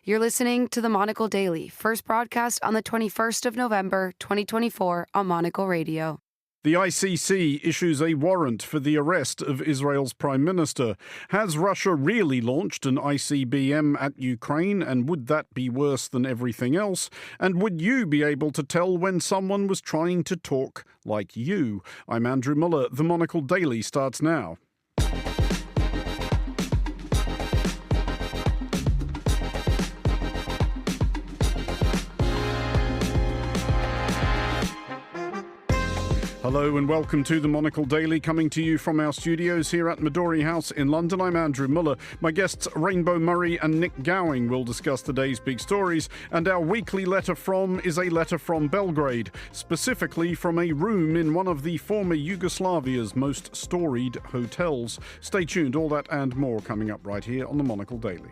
You're listening to the Monocle Daily, first broadcast on the 21st of November, 2024 on Monocle Radio. The ICC issues a warrant for the arrest of Israel's Prime Minister. Has Russia really launched an ICBM at Ukraine, and would that be worse than everything else? And would you be able to tell when someone was trying to talk like you? I'm Andrew Muller. The Monocle Daily starts now. Hello and welcome to the Monocle Daily, coming to you from our studios here at Midori House in London. I'm Andrew Muller. My guests Rainbow Murray and Nick Gowing will discuss the day's big stories, and our weekly letter from is a letter from Belgrade, specifically from a room in one of the former Yugoslavia's most storied hotels. Stay tuned, all that and more coming up right here on the Monocle Daily.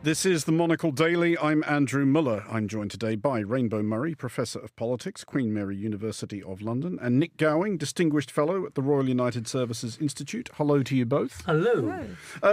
This is the Monocle Daily. I'm Andrew Muller. I'm joined today by Rainbow Murray, Professor of Politics, Queen Mary University of London, and Nick Gowing, Distinguished Fellow at the Royal United Services Institute. Hello to you both. Hello.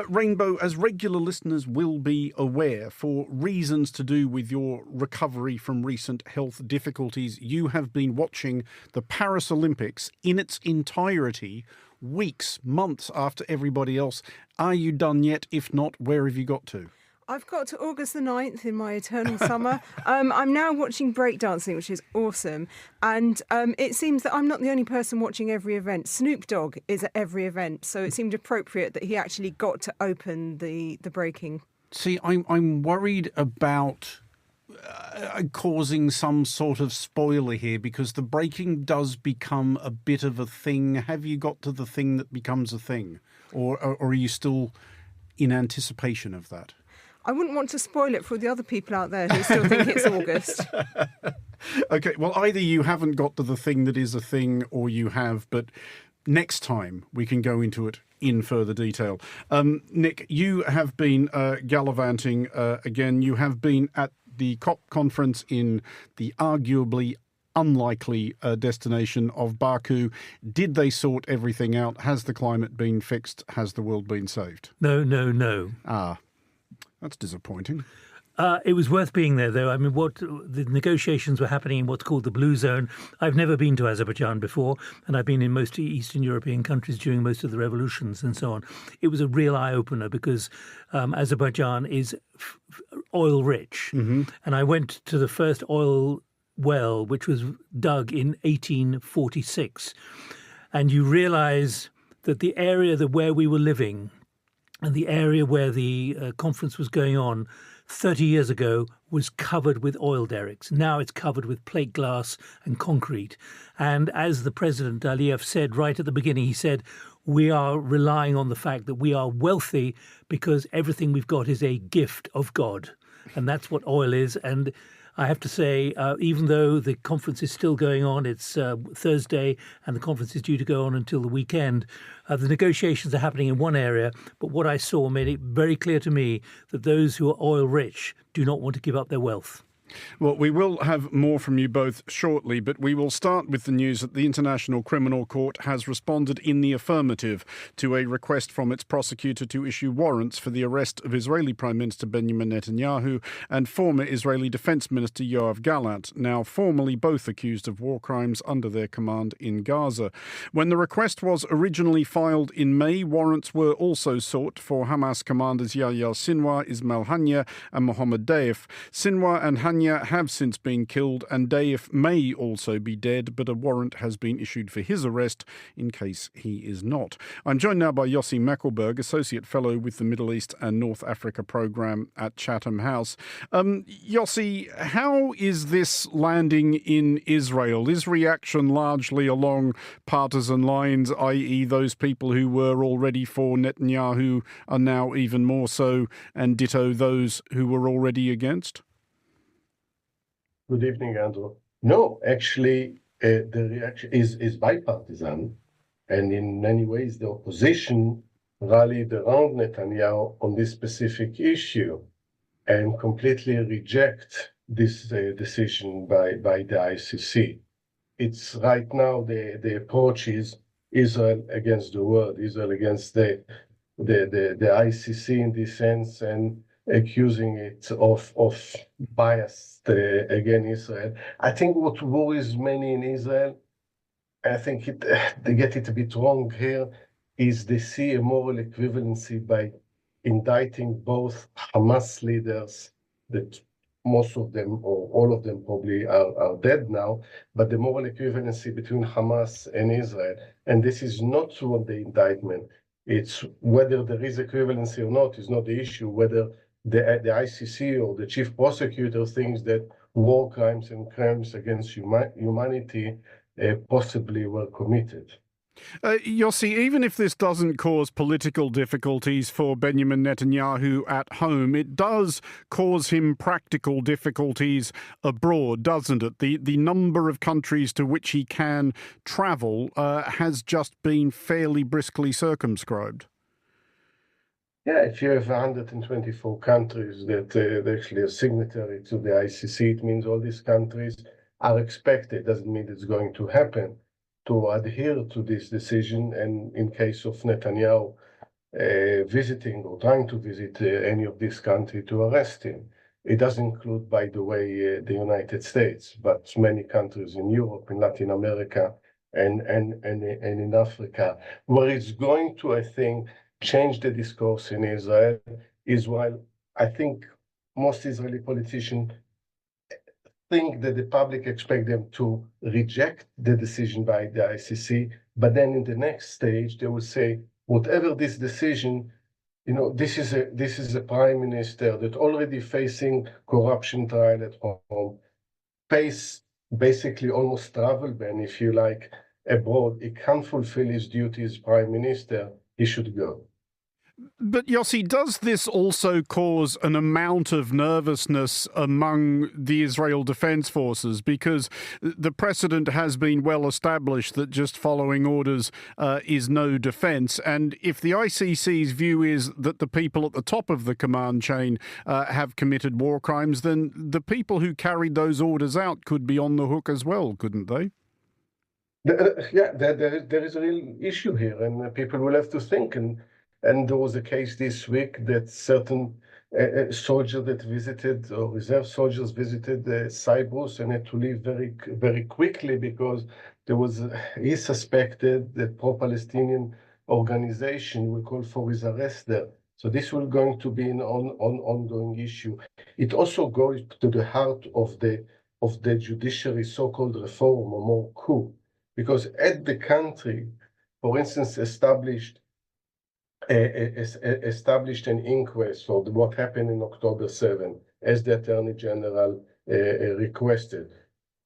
Rainbow, as regular listeners will be aware, for reasons to do with your recovery from recent health difficulties, you have been watching the Paris Olympics in its entirety, weeks, months after everybody else. Are you done yet? If not, where have you got to? I've got to August the 9th in my eternal summer. I'm now watching breakdancing, which is awesome. And it seems that I'm not the only person watching every event. Snoop Dogg is at every event, so it seemed appropriate that he actually got to open the breaking. See, I'm worried about causing some sort of spoiler here, because the breaking does become a bit of a thing. Have you got to the thing that becomes a thing? Or are you still in anticipation of that? I wouldn't want to spoil it for the other people out there who still think it's August. OK, well, either you haven't got to the thing that is a thing, or you have, but next time we can go into it in further detail. Nick, you have been gallivanting again. You have been at the COP conference in the arguably unlikely destination of Baku. Did they sort everything out? Has the climate been fixed? Has the world been saved? No. Ah. That's disappointing. It was worth being there, though. I mean, the negotiations were happening in what's called the Blue Zone. I've never been to Azerbaijan before, and I've been in most Eastern European countries during most of the revolutions and so on. It was a real eye-opener because Azerbaijan is oil-rich. Mm-hmm. And I went to the first oil well, which was dug in 1846. And you realise that the area where we were living and the area where the conference was going on 30 years ago was covered with oil derricks. Now it's covered with plate glass and concrete. And as the President Aliyev said right at the beginning, he said, we are relying on the fact that we are wealthy because everything we've got is a gift of God. And that's what oil is. And I have to say, even though the conference is still going on, it's Thursday and the conference is due to go on until the weekend, the negotiations are happening in one area. But what I saw made it very clear to me that those who are oil rich do not want to give up their wealth. Well, we will have more from you both shortly, but we will start with the news that the International Criminal Court has responded in the affirmative to a request from its prosecutor to issue warrants for the arrest of Israeli Prime Minister Benjamin Netanyahu and former Israeli Defense Minister Yoav Gallant, now formally both accused of war crimes under their command in Gaza. When the request was originally filed in May, warrants were also sought for Hamas commanders Yahya Sinwar, Ismail Haniyeh and Mohammed Deif. Sinwar and Haniyeh have since been killed, and Deif may also be dead, but a warrant has been issued for his arrest in case he is not. I'm joined now by Yossi Meckelberg, Associate Fellow with the Middle East and North Africa Programme at Chatham House. Yossi, how is this landing in Israel? Is reaction largely along partisan lines, i.e. those people who were already for Netanyahu are now even more so, and ditto those who were already against? Good evening, Andrew. No, actually, the reaction is bipartisan, and in many ways the opposition rallied around Netanyahu on this specific issue and completely reject this decision by the ICC. It's right now the approach is Israel against the world, Israel against the ICC in this sense, and accusing it of bias against Israel. I think what worries many in Israel, I think they get it a bit wrong here, is they see a moral equivalency by indicting both Hamas leaders, that most of them or all of them probably are dead now, but the moral equivalency between Hamas and Israel. And this is not what the indictment. It's whether there is equivalency or not is not the issue, whether the ICC or the chief prosecutor thinks that war crimes and crimes against humanity possibly were committed. Yossi, even if this doesn't cause political difficulties for Benjamin Netanyahu at home, it does cause him practical difficulties abroad, doesn't it? The number of countries to which he can travel has just been fairly briskly circumscribed. Yeah, if you have 124 countries that actually are signatory to the ICC, it means all these countries are expected. Doesn't mean it's going to happen, to adhere to this decision, and in case of Netanyahu visiting or trying to visit any of these countries, to arrest him. It does include, by the way, the United States, but many countries in Europe, in Latin America, and in Africa. Where it's going to, I think, change the discourse in Israel is, while I think most Israeli politicians think that the public expect them to reject the decision by the ICC, but then in the next stage they will say, whatever this decision, this is a prime minister that already facing corruption trial at home, face basically almost travel ban, if you like, abroad. He can't fulfill his duty as prime minister. He should go. But Yossi, does this also cause an amount of nervousness among the Israel Defense Forces? Because the precedent has been well established that just following orders is no defense. And if the ICC's view is that the people at the top of the command chain have committed war crimes, then the people who carried those orders out could be on the hook as well, couldn't they? Yeah, there is a real issue here, and people will have to think. And there was a case this week that certain soldiers that visited, or reserve soldiers visited Cyprus and had to leave very, very quickly because he suspected that pro-Palestinian organization will call for his arrest there. So this will going to be an ongoing issue. It also goes to the heart of the judiciary so-called reform, or more coup, because at the country, for instance, established an inquest for what happened in October 7, as the Attorney General requested,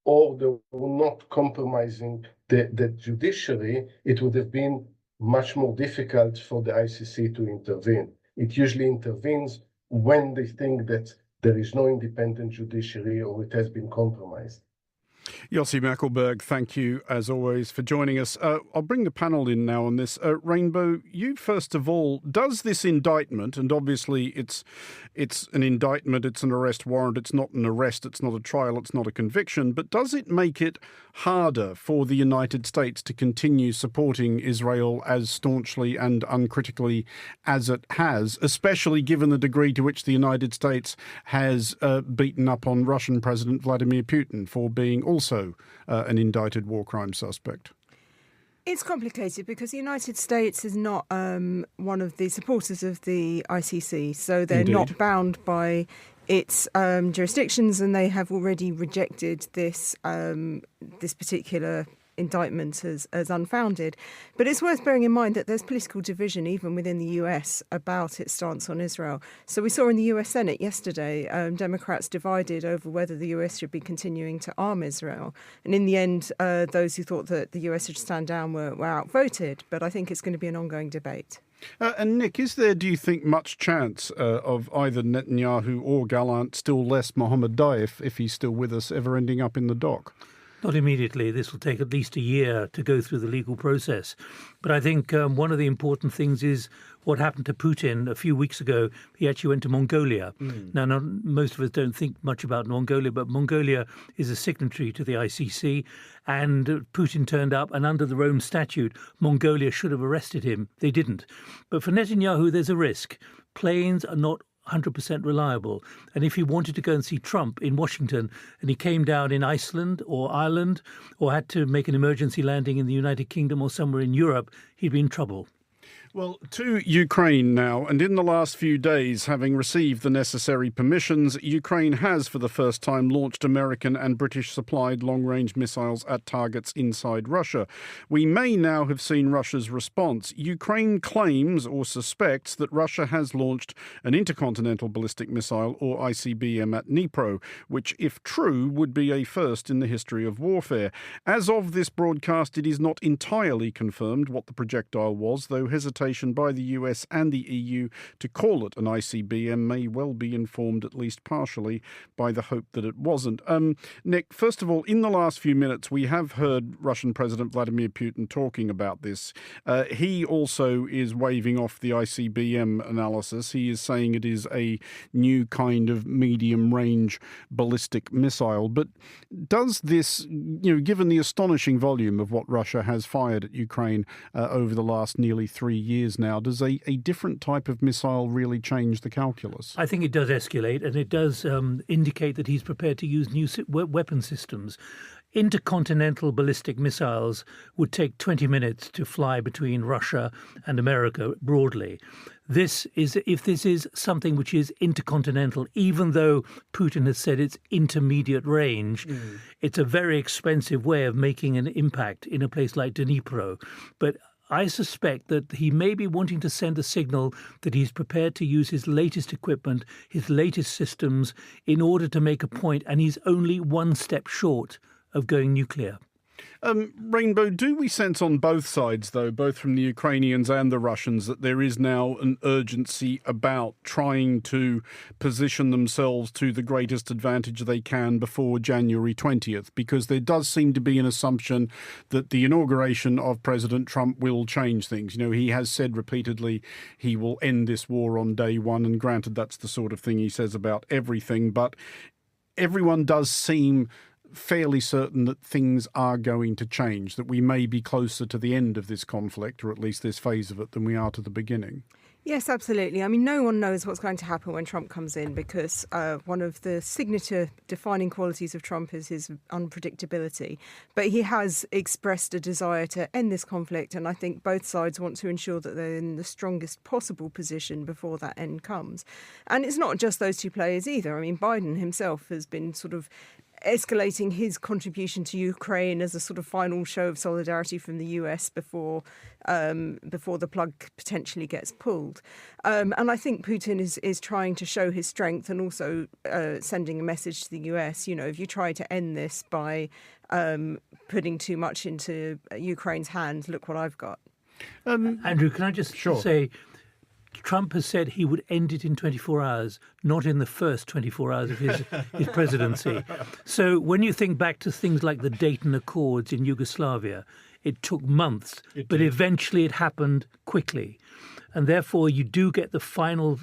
or they were not compromising the judiciary, it would have been much more difficult for the ICC to intervene. It usually intervenes when they think that there is no independent judiciary or it has been compromised. Yossi Mackelberg, thank you as always for joining us. I'll bring the panel in now on this. Rainbow, you first of all, does this indictment, and obviously it's an indictment, it's an arrest warrant, it's not an arrest, it's not a trial, it's not a conviction, but does it make it harder for the United States to continue supporting Israel as staunchly and uncritically as it has, especially given the degree to which the United States has beaten up on Russian President Vladimir Putin for being also an indicted war crime suspect? It's complicated because the United States is not one of the supporters of the ICC, so they're Indeed. not bound by its jurisdictions, and they have already rejected this particular indictment as unfounded. But it's worth bearing in mind that there's political division even within the US about its stance on Israel. So we saw in the US Senate yesterday, Democrats divided over whether the US should be continuing to arm Israel. And in the end, those who thought that the US should stand down were outvoted. But I think it's going to be an ongoing debate. And Nick, is there, do you think, much chance of either Netanyahu or Gallant, still less Mohammed Daif, if he's still with us, ever ending up in the dock? Not immediately. This will take at least a year to go through the legal process. But I think one of the important things is what happened to Putin a few weeks ago. He actually went to Mongolia. Now, most of us don't think much about Mongolia, but Mongolia is a signatory to the ICC, and Putin turned up, and under the Rome Statute, Mongolia should have arrested him. They didn't. But for Netanyahu, there's a risk. Planes are not 100% reliable. And if he wanted to go and see Trump in Washington and he came down in Iceland or Ireland or had to make an emergency landing in the United Kingdom or somewhere in Europe, he'd be in trouble. Well, to Ukraine now, and in the last few days, having received the necessary permissions, Ukraine has for the first time launched American and British-supplied long-range missiles at targets inside Russia. We may now have seen Russia's response. Ukraine claims or suspects that Russia has launched an intercontinental ballistic missile, or ICBM, at Dnipro, which, if true, would be a first in the history of warfare. As of this broadcast, it is not entirely confirmed what the projectile was, though hesitation by the US and the EU to call it an ICBM may well be informed, at least partially, by the hope that it wasn't. Nick, first of all, in the last few minutes, we have heard Russian President Vladimir Putin talking about this. He also is waving off the ICBM analysis. He is saying it is a new kind of medium-range ballistic missile. But does this, given the astonishing volume of what Russia has fired at Ukraine over the last nearly 3 years now, does a different type of missile really change the calculus? I think it does escalate, and it does indicate that he's prepared to use new weapon systems. Intercontinental ballistic missiles would take 20 minutes to fly between Russia and America broadly. If this is something which is intercontinental, even though Putin has said it's intermediate range, it's a very expensive way of making an impact in a place like Dnipro. But I suspect that he may be wanting to send a signal that he's prepared to use his latest equipment, his latest systems, in order to make a point, and he's only one step short of going nuclear. Rainbow, do we sense on both sides, though, both from the Ukrainians and the Russians, that there is now an urgency about trying to position themselves to the greatest advantage they can before January 20th? Because there does seem to be an assumption that the inauguration of President Trump will change things. He has said repeatedly he will end this war on day one, and granted, that's the sort of thing he says about everything, but everyone does seem fairly certain that things are going to change, that we may be closer to the end of this conflict, or at least this phase of it, than we are to the beginning. Yes, absolutely. I mean, no one knows what's going to happen when Trump comes in, because one of the signature defining qualities of Trump is his unpredictability. But he has expressed a desire to end this conflict, and I think both sides want to ensure that they're in the strongest possible position before that end comes. And it's not just those two players either. I mean, Biden himself has been sort of escalating his contribution to Ukraine as a sort of final show of solidarity from the US before the plug potentially gets pulled. And I think Putin is trying to show his strength, and also sending a message to the US. If you try to end this by putting too much into Ukraine's hands, look what I've got. Andrew, can I just say, Trump has said he would end it in 24 hours, not in the first 24 hours of his presidency. So when you think back to things like the Dayton Accords in Yugoslavia, it took months, but eventually it happened quickly. And therefore you do get the final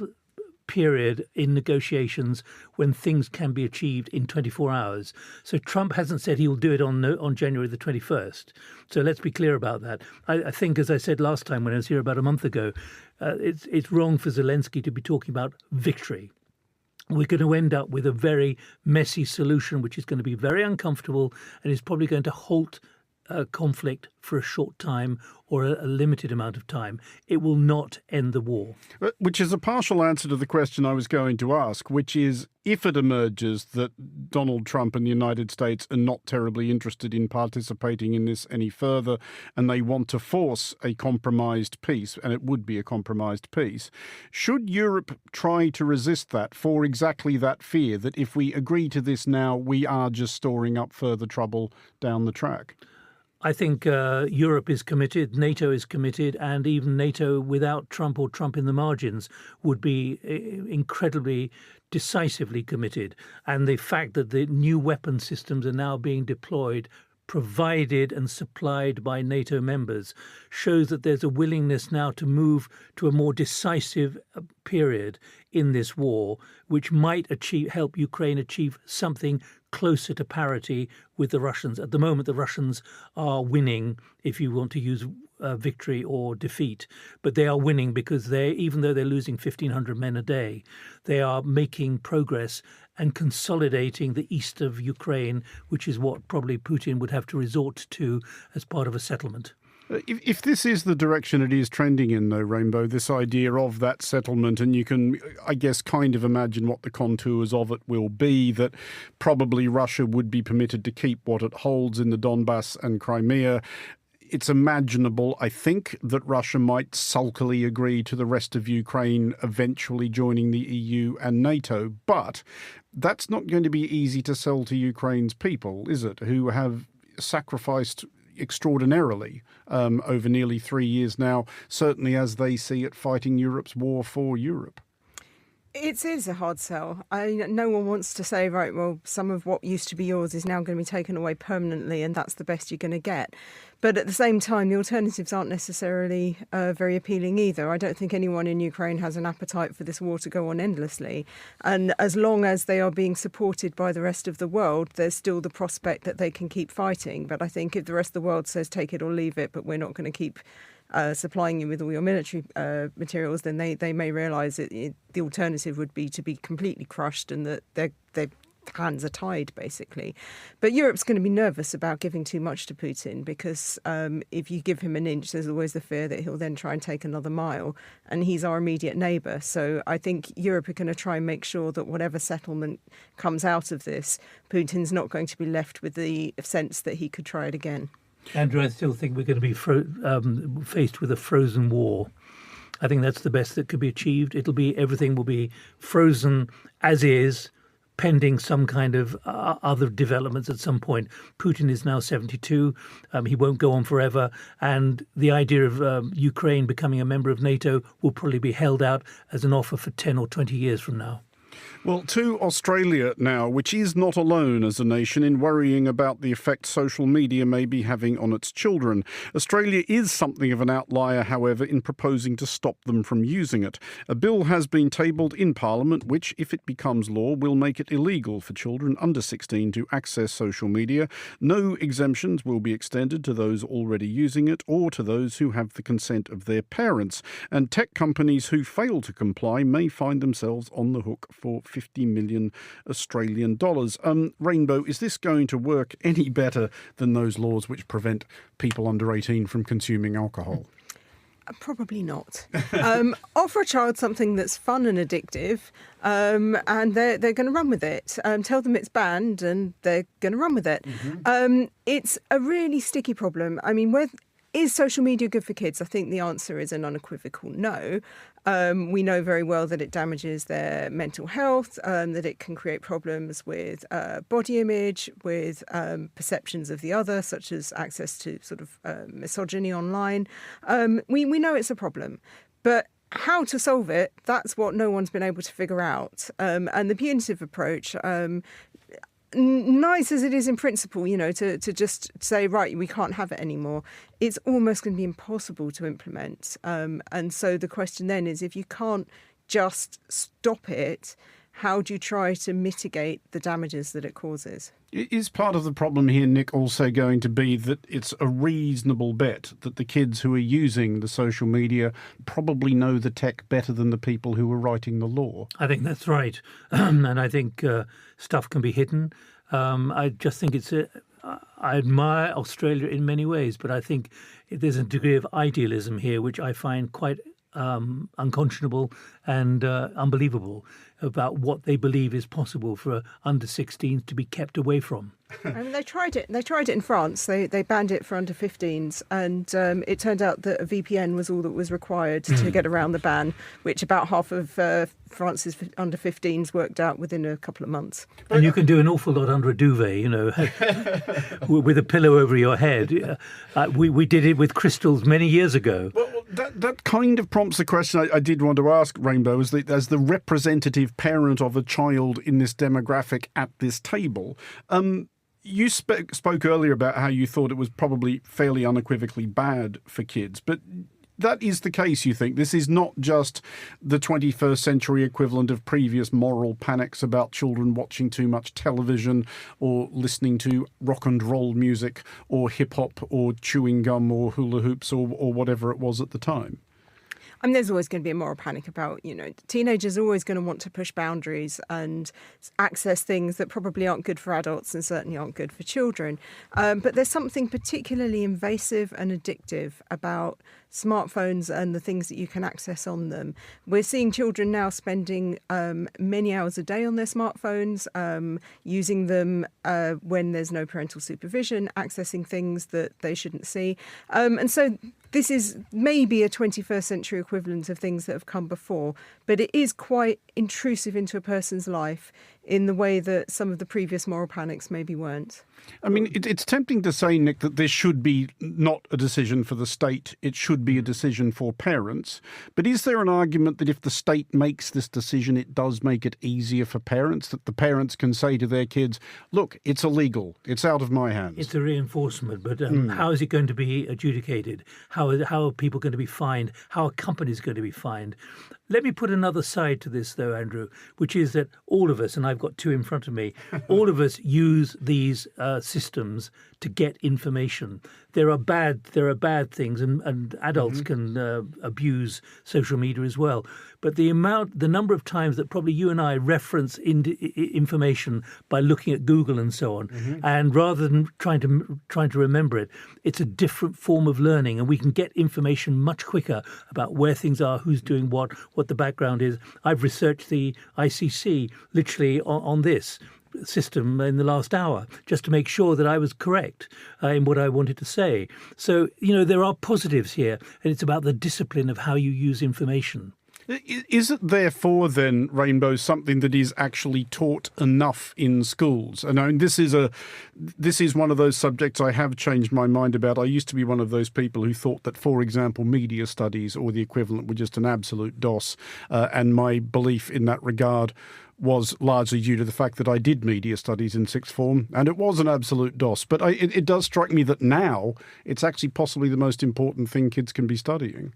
period in negotiations when things can be achieved in 24 hours. So Trump hasn't said he will do it on January the 21st. So let's be clear about that. I think, as I said last time when I was here about a month ago, it's wrong for Zelensky to be talking about victory. We're going to end up with a very messy solution, which is going to be very uncomfortable and is probably going to halt conflict for a short time or a limited amount of time. It will not end the war. Which is a partial answer to the question I was going to ask, which is, if it emerges that Donald Trump and the United States are not terribly interested in participating in this any further, and they want to force a compromised peace, and it would be a compromised peace, should Europe try to resist that for exactly that fear, that if we agree to this now, we are just storing up further trouble down the track? I think Europe is committed, NATO is committed, and even NATO without Trump or Trump in the margins would be incredibly decisively committed. And the fact that the new weapon systems are now being deployed provided and supplied by NATO members shows that there's a willingness now to move to a more decisive period in this war, which might help Ukraine achieve something closer to parity with the Russians. At the moment, the Russians are winning, if you want to use victory or defeat, but they are winning because even though they're losing 1,500 men a day, they are making progress and consolidating the east of Ukraine, which is what probably Putin would have to resort to as part of a settlement. If this is the direction it is trending in, though, Rainbow, this idea of that settlement, and you can, I guess, kind of imagine what the contours of it will be, that probably Russia would be permitted to keep what it holds in the Donbass and Crimea. It's imaginable, I think, that Russia might sulkily agree to the rest of Ukraine eventually joining the EU and NATO. But that's not going to be easy to sell to Ukraine's people, is it, who have sacrificed extraordinarily over nearly 3 years now, certainly as they see it fighting Europe's war for Europe. It is a hard sell. No one wants to say, right, well, some of what used to be yours is now going to be taken away permanently and that's the best you're going to get. But at the same time, the alternatives aren't necessarily very appealing either. I don't think anyone in Ukraine has an appetite for this war to go on endlessly. And as long as they are being supported by the rest of the world, there's still the prospect that they can keep fighting. But I think if the rest of the world says take it or leave it, but we're not going to keep supplying you with all your military materials, then they may realise that the alternative would be to be completely crushed and that their hands are tied, basically. But Europe's going to be nervous about giving too much to Putin because if you give him an inch, there's always the fear that he'll then try and take another mile. And he's our immediate neighbour. So I think Europe are going to try and make sure that whatever settlement comes out of this, Putin's not going to be left with the sense that he could try it again. Andrew, I still think we're going to be faced with a frozen war. I think that's the best that could be achieved. Everything will be frozen as is, pending some kind of other developments at some point. Putin is now 72. He won't go on forever. And the idea of Ukraine becoming a member of NATO will probably be held out as an offer for 10 or 20 years from now. Well, to Australia now, which is not alone as a nation in worrying about the effect social media may be having on its children. Australia is something of an outlier, however, in proposing to stop them from using it. A bill has been tabled in Parliament which, if it becomes law, will make it illegal for children under 16 to access social media. No exemptions will be extended to those already using it or to those who have the consent of their parents. And tech companies who fail to comply may find themselves on the hook for 50 million Australian dollars. Rainbow, is this going to work any better than those laws which prevent people under 18 from consuming alcohol? Probably not. Offer a child something that's fun and addictive, and they're going to run with it. Tell them it's banned, and they're going to run with it. Mm-hmm. It's a really sticky problem. I mean, is social media good for kids? I think the answer is an unequivocal no. We know very well that it damages their mental health, that it can create problems with body image, with perceptions of the other, such as access to sort of misogyny online. We know it's a problem, but how to solve it, that's what no one's been able to figure out. And the punitive approach, nice as it is in principle, to just say, right, we can't have it anymore, it's almost going to be impossible to implement. And so the question then is, if you can't just stop it, how do you try to mitigate the damages that it causes? Is part of the problem here, Nick, also going to be that it's a reasonable bet that the kids who are using the social media probably know the tech better than the people who are writing the law? I think that's right. And I think stuff can be hidden. I just think I admire Australia in many ways, but I think there's a degree of idealism here which I find quite unconscionable and unbelievable about what they believe is possible for under 16s to be kept away from. I mean, they tried it. They tried it in France. They banned it for under 15s, and it turned out that a VPN was all that was required to get around the ban, which about half of France's under 15s worked out within a couple of months. And you can do an awful lot under a duvet, with a pillow over your head. We did it with crystals many years ago. Well, that kind of prompts a question I did want to ask, Rainbow, as the representative parent of a child in this demographic at this table. You spoke earlier about how you thought it was probably fairly unequivocally bad for kids, but that is the case, you think? This is not just the 21st century equivalent of previous moral panics about children watching too much television or listening to rock and roll music or hip-hop or chewing gum or hula hoops or whatever it was at the time. I mean, there's always going to be a moral panic about, teenagers are always going to want to push boundaries and access things that probably aren't good for adults and certainly aren't good for children. But there's something particularly invasive and addictive about smartphones and the things that you can access on them. We're seeing children now spending many hours a day on their smartphones, using them when there's no parental supervision, accessing things that they shouldn't see. And so this is maybe a 21st century equivalent of things that have come before, but it is quite intrusive into a person's life in the way that some of the previous moral panics maybe weren't. I mean, it's tempting to say, Nick, that this should be not a decision for the state. It should be a decision for parents. But is there an argument that if the state makes this decision, it does make it easier for parents, that the parents can say to their kids, look, it's illegal, it's out of my hands? It's a reinforcement, but how is it going to be adjudicated? How are people going to be fined? How are companies going to be fined? Let me put another side to this, though, Andrew, which is that all of us, and I've got two in front of me, all of us use these systems to get information. There are bad things, and adults can abuse social media as well. But the number of times that probably you and I reference information by looking at Google and so on, and rather than trying to remember it, it's a different form of learning, and we can get information much quicker about where things are, who's doing what the background is. I've researched the ICC literally on this system in the last hour just to make sure that I was correct in what I wanted to say. So, there are positives here, and it's about the discipline of how you use information. Is it therefore then, Rainbow, something that is actually taught enough in schools? And I mean, this is one of those subjects I have changed my mind about. I used to be one of those people who thought that, for example, media studies or the equivalent were just an absolute DOS, and my belief in that regard was largely due to the fact that I did media studies in sixth form, and it was an absolute DOS. But it does strike me that now it's actually possibly the most important thing kids can be studying.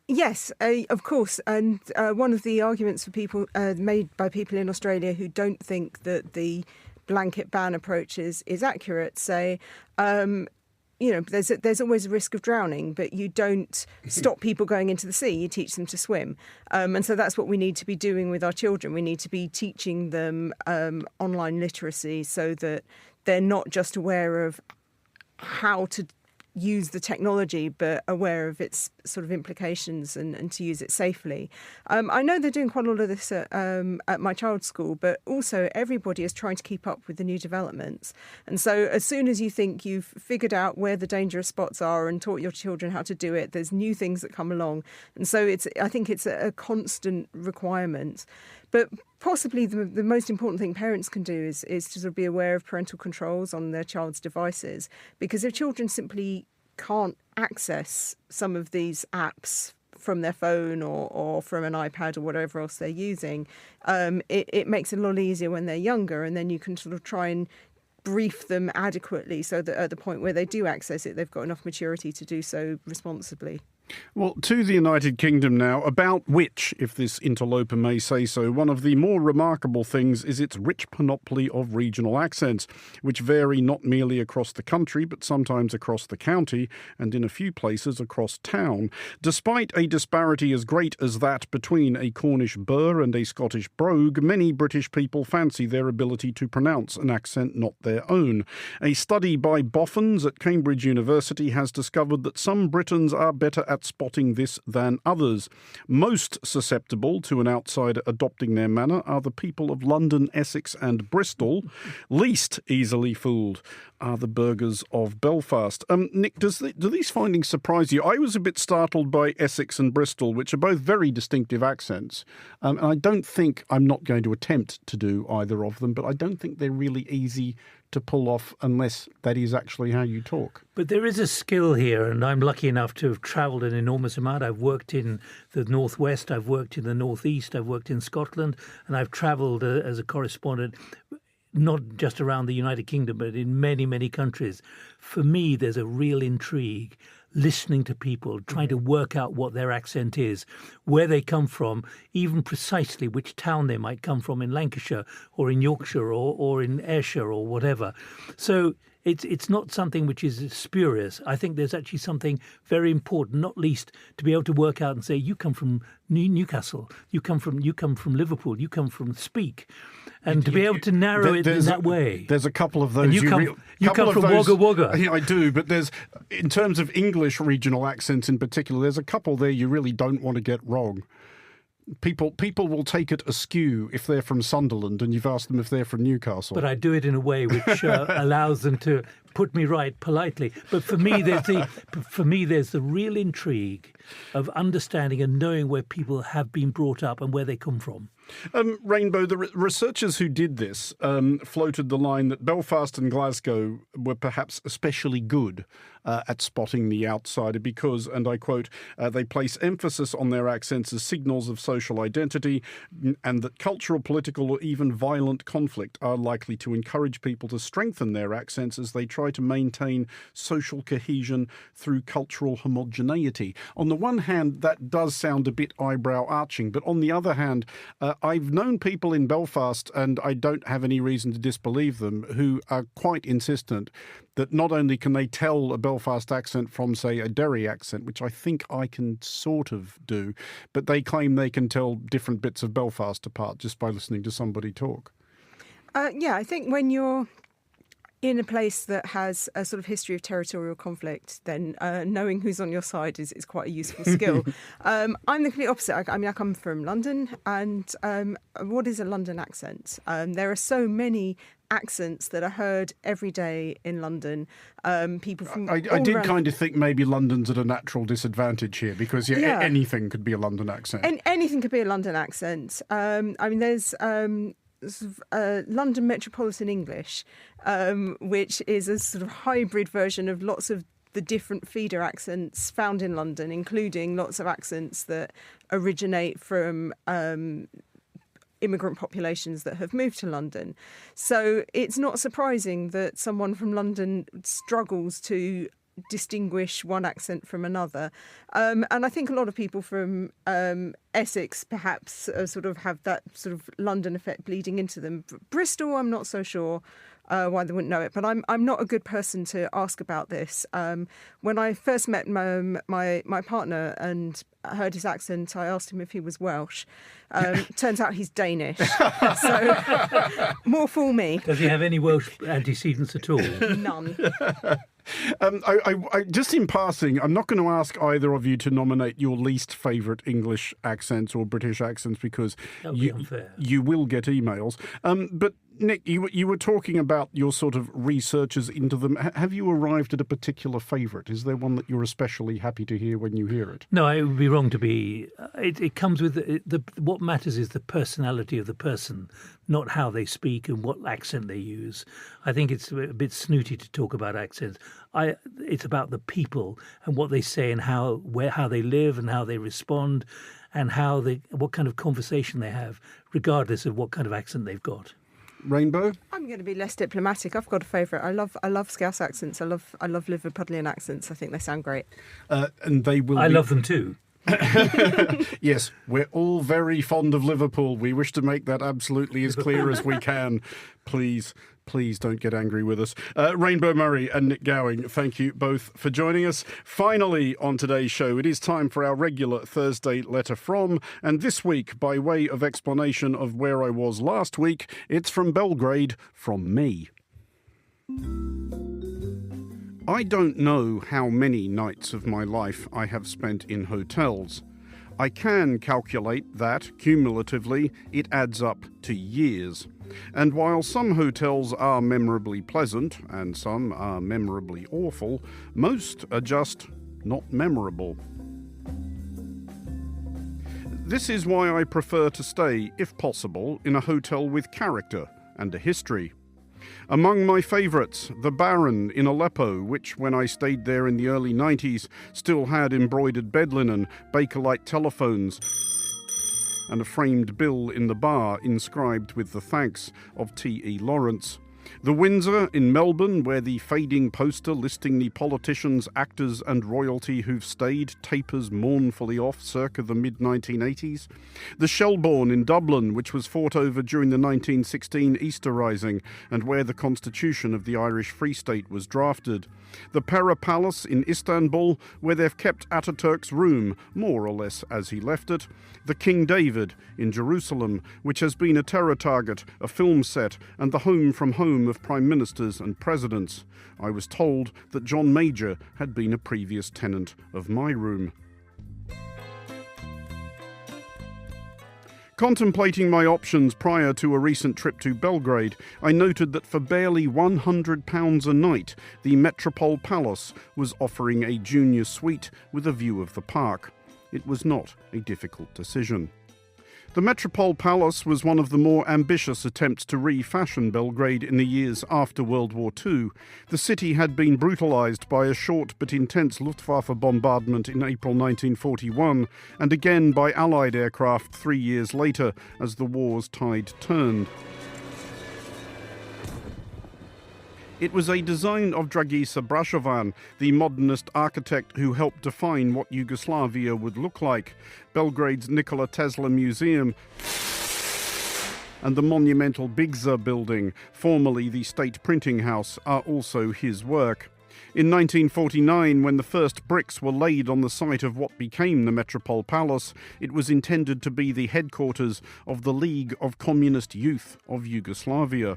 Yes, of course. And one of the arguments for people made by people in Australia who don't think that the blanket ban approach is accurate say, there's always a risk of drowning, but you don't stop people going into the sea. You teach them to swim. And so that's what we need to be doing with our children. We need to be teaching them online literacy so that they're not just aware of how to use the technology, but aware of its sort of implications and to use it safely. I know they're doing quite a lot of this at my child's school, but also everybody is trying to keep up with the new developments. And so as soon as you think you've figured out where the dangerous spots are and taught your children how to do it, there's new things that come along. And so I think it's a constant requirement. But possibly the most important thing parents can do is to sort of be aware of parental controls on their child's devices. Because if children simply can't access some of these apps from their phone or from an iPad or whatever else they're using, it makes it a lot easier when they're younger. And then you can sort of try and brief them adequately so that at the point where they do access it, they've got enough maturity to do so responsibly. Well, to the United Kingdom now, about which, if this interloper may say so, one of the more remarkable things is its rich panoply of regional accents, which vary not merely across the country, but sometimes across the county, and in a few places across town. Despite a disparity as great as that between a Cornish burr and a Scottish brogue, many British people fancy their ability to pronounce an accent not their own. A study by Boffins at Cambridge University has discovered that some Britons are better at spotting this than others. Most susceptible to an outsider adopting their manner are the people of London, Essex and Bristol. Least easily fooled are the burghers of Belfast. Nick, do these findings surprise you? I was a bit startled by Essex and Bristol, which are both very distinctive accents. And I'm not going to attempt to do either of them, but I don't think they're really easy to pull off unless that is actually how you talk. But there is a skill here, and I'm lucky enough to have travelled an enormous amount. I've worked in the northwest, I've worked in the northeast, I've worked in Scotland, and I've travelled as a correspondent. not just around the United Kingdom, but in many, many countries. For me, there's a real intrigue listening to people, trying to work out what their accent is, where they come from, even precisely which town they might come from in Lancashire or in Yorkshire or in Ayrshire or whatever. So it's not something which is spurious. I think there's actually something very important, not least to be able to work out and say, you come from Newcastle, you come from Liverpool, you come from Speak. And to be able to narrow it in that way. There's a couple of those. And you come from Wagga Wagga. Yeah, I do, but there's, in terms of English regional accents in particular, there's a couple there you really don't want to get wrong. People will take it askew if they're from Sunderland and you've asked them if they're from Newcastle. But I do it in a way which allows them to put me right politely. But for me, there's the real intrigue of understanding and knowing where people have been brought up and where they come from. Rainbow, the researchers who did this floated the line that Belfast and Glasgow were perhaps especially good at spotting the outsider because, and I quote, they place emphasis on their accents as signals of social identity and that cultural, political or even violent conflict are likely to encourage people to strengthen their accents as they try to maintain social cohesion through cultural homogeneity. On the one hand, that does sound a bit eyebrow-arching, but on the other hand, I've known people in Belfast, and I don't have any reason to disbelieve them, who are quite insistent that not only can they tell a Belfast accent from, say, a Derry accent, which I think I can sort of do, but they claim they can tell different bits of Belfast apart just by listening to somebody talk. Yeah, I think when you're in a place that has a sort of history of territorial conflict, then knowing who's on your side is quite a useful skill. I'm the complete opposite. I come from London, and what is a London accent? There are so many accents that are heard every day in London. People from I did kind of think maybe London's at a natural disadvantage here because anything could be a London accent. Anything could be a London accent. There's London Metropolitan English, which is a sort of hybrid version of lots of the different feeder accents found in London, including lots of accents that originate from immigrant populations that have moved to London. So it's not surprising that someone from London struggles to distinguish one accent from another. And I think a lot of people from Essex perhaps sort of have that sort of London effect bleeding into them. Bristol, I'm not so sure why they wouldn't know it, but I'm not a good person to ask about this. When I first met my partner and heard his accent, I asked him if he was Welsh. Turns out he's Danish. So more fool me. Does he have any Welsh antecedents at all? None. I just in passing, I'm not going to ask either of you to nominate your least favourite English accents or British accents because you will get emails. But Nick, you were talking about your sort of researches into them. Have you arrived at a particular favourite? Is there one that you're especially happy to hear when you hear it? No, it would be wrong to be. It comes with what matters is the personality of the person, not how they speak and what accent they use. I think it's a bit snooty to talk about accents. It's about the people and what they say and how they live and how they respond and what kind of conversation they have, regardless of what kind of accent they've got. Rainbow? I'm going to be less diplomatic. I've got a favourite. I love Scouse accents. I love Liverpudlian accents. I think they sound great. And they will. I love them too. Yes, we're all very fond of Liverpool. We wish to make that absolutely as clear as we can. Please don't get angry with us. Rainbow Murray and Nick Gowing, thank you both for joining us. Finally, on today's show, it is time for our regular Thursday Letter From, and this week, by way of explanation of where I was last week, it's from Belgrade, from me. I don't know how many nights of my life I have spent in hotels. I can calculate that, cumulatively, it adds up to years. And while some hotels are memorably pleasant and some are memorably awful, most are just not memorable. This is why I prefer to stay, if possible, in a hotel with character and a history. Among my favourites, the Baron in Aleppo, which, when I stayed there in the early 90s, still had embroidered bed linen, Bakelite telephones, and a framed bill in the bar inscribed with the thanks of T.E. Lawrence. The Windsor in Melbourne, where the fading poster listing the politicians, actors and royalty who've stayed tapers mournfully off circa the mid-1980s. The Shelbourne in Dublin, which was fought over during the 1916 Easter Rising and where the constitution of the Irish Free State was drafted. The Pera Palace in Istanbul, where they've kept Ataturk's room, more or less as he left it. The King David in Jerusalem, which has been a terror target, a film set, and the home from home of prime ministers and presidents. I was told that John Major had been a previous tenant of my room. Contemplating my options prior to a recent trip to Belgrade, I noted that for barely £100 a night, the Metropole Palace was offering a junior suite with a view of the park. It was not a difficult decision. The Metropole Palace was one of the more ambitious attempts to refashion Belgrade in the years after World War II. The city had been brutalised by a short but intense Luftwaffe bombardment in April 1941, and again by Allied aircraft 3 years later as the war's tide turned. It was a design of Dragiša Brašovan, the modernist architect who helped define what Yugoslavia would look like. Belgrade's Nikola Tesla Museum and the monumental Bigza building, formerly the State Printing House, are also his work. In 1949, when the first bricks were laid on the site of what became the Metropole Palace, it was intended to be the headquarters of the League of Communist Youth of Yugoslavia.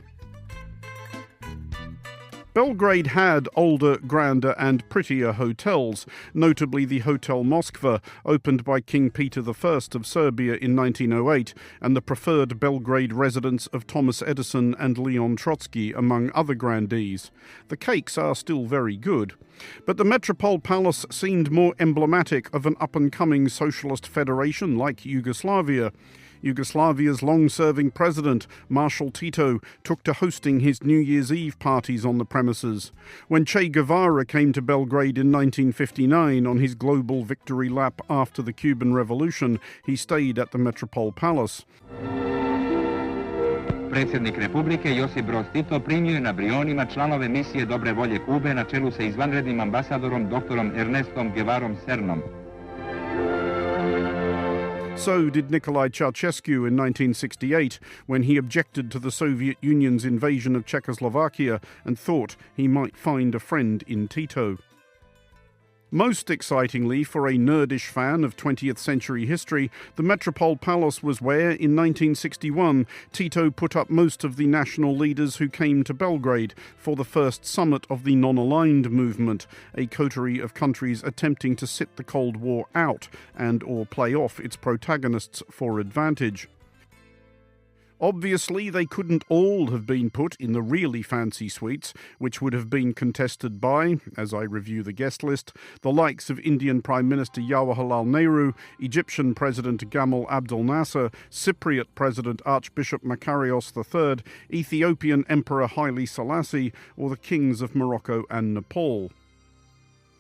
Belgrade had older, grander and prettier hotels, notably the Hotel Moskva, opened by King Peter I of Serbia in 1908, and the preferred Belgrade residence of Thomas Edison and Leon Trotsky, among other grandees. The cakes are still very good. But the Metropole Palace seemed more emblematic of an up-and-coming socialist federation like Yugoslavia. Yugoslavia's long-serving president, Marshal Tito, took to hosting his New Year's Eve parties on the premises. When Che Guevara came to Belgrade in 1959 on his global victory lap after the Cuban Revolution, he stayed at the Metropole Palace. Predsjednik Republike Josip Broz Tito primio je na Brionima članove misije dobre volje Kube na čelu sa izvanrednim ambasadorom doktorom Ernestom Guevarom Sernom. So did Nicolae Ceausescu in 1968, when he objected to the Soviet Union's invasion of Czechoslovakia and thought he might find a friend in Tito. Most excitingly, for a nerdish fan of 20th century history, the Metropole Palace was where, in 1961, Tito put up most of the national leaders who came to Belgrade for the first summit of the non-aligned movement, a coterie of countries attempting to sit the Cold War out and or play off its protagonists for advantage. Obviously, they couldn't all have been put in the really fancy suites, which would have been contested by, as I review the guest list, the likes of Indian Prime Minister Jawaharlal Nehru, Egyptian President Gamal Abdel Nasser, Cypriot President Archbishop Makarios III, Ethiopian Emperor Haile Selassie, or the kings of Morocco and Nepal.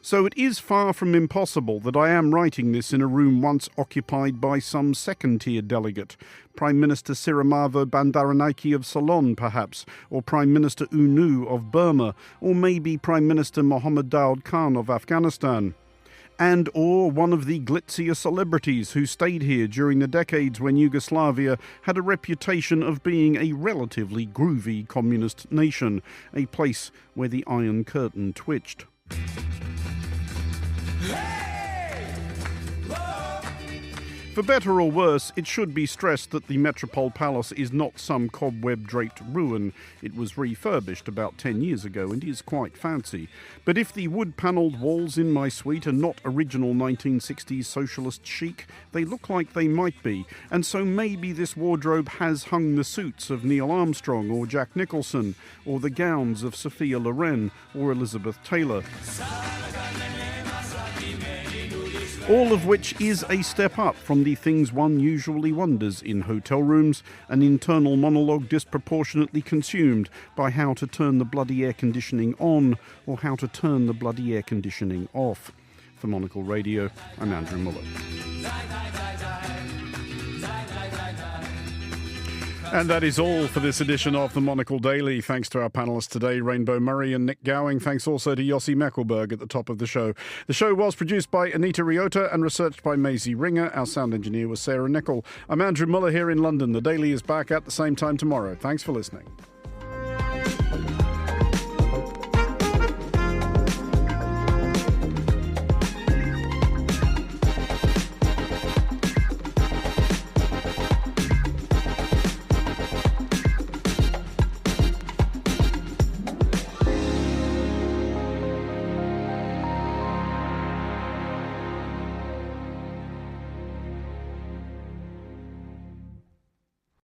So it is far from impossible that I am writing this in a room once occupied by some second-tier delegate. Prime Minister Sirimavo Bandaranaike of Ceylon, perhaps, or Prime Minister U Nu of Burma, or maybe Prime Minister Mohammed Daoud Khan of Afghanistan. And or one of the glitzier celebrities who stayed here during the decades when Yugoslavia had a reputation of being a relatively groovy communist nation, a place where the Iron Curtain twitched. For better or worse, it should be stressed that the Metropole Palace is not some cobweb-draped ruin. It was refurbished about 10 years ago and is quite fancy. But if the wood-panelled walls in my suite are not original 1960s socialist chic, they look like they might be, and so maybe this wardrobe has hung the suits of Neil Armstrong or Jack Nicholson, or the gowns of Sophia Loren or Elizabeth Taylor. All of which is a step up from the things one usually wonders in hotel rooms, an internal monologue disproportionately consumed by how to turn the bloody air conditioning on or how to turn the bloody air conditioning off. For Monocle Radio, I'm Andrew Muller. And that is all for this edition of the Monocle Daily. Thanks to our panellists today, Rainbow Murray and Nick Gowing. Thanks also to Yossi Meckelberg at the top of the show. The show was produced by Anita Riota and researched by Maisie Ringer. Our sound engineer was Sarah Nichol. I'm Andrew Muller here in London. The Daily is back at the same time tomorrow. Thanks for listening.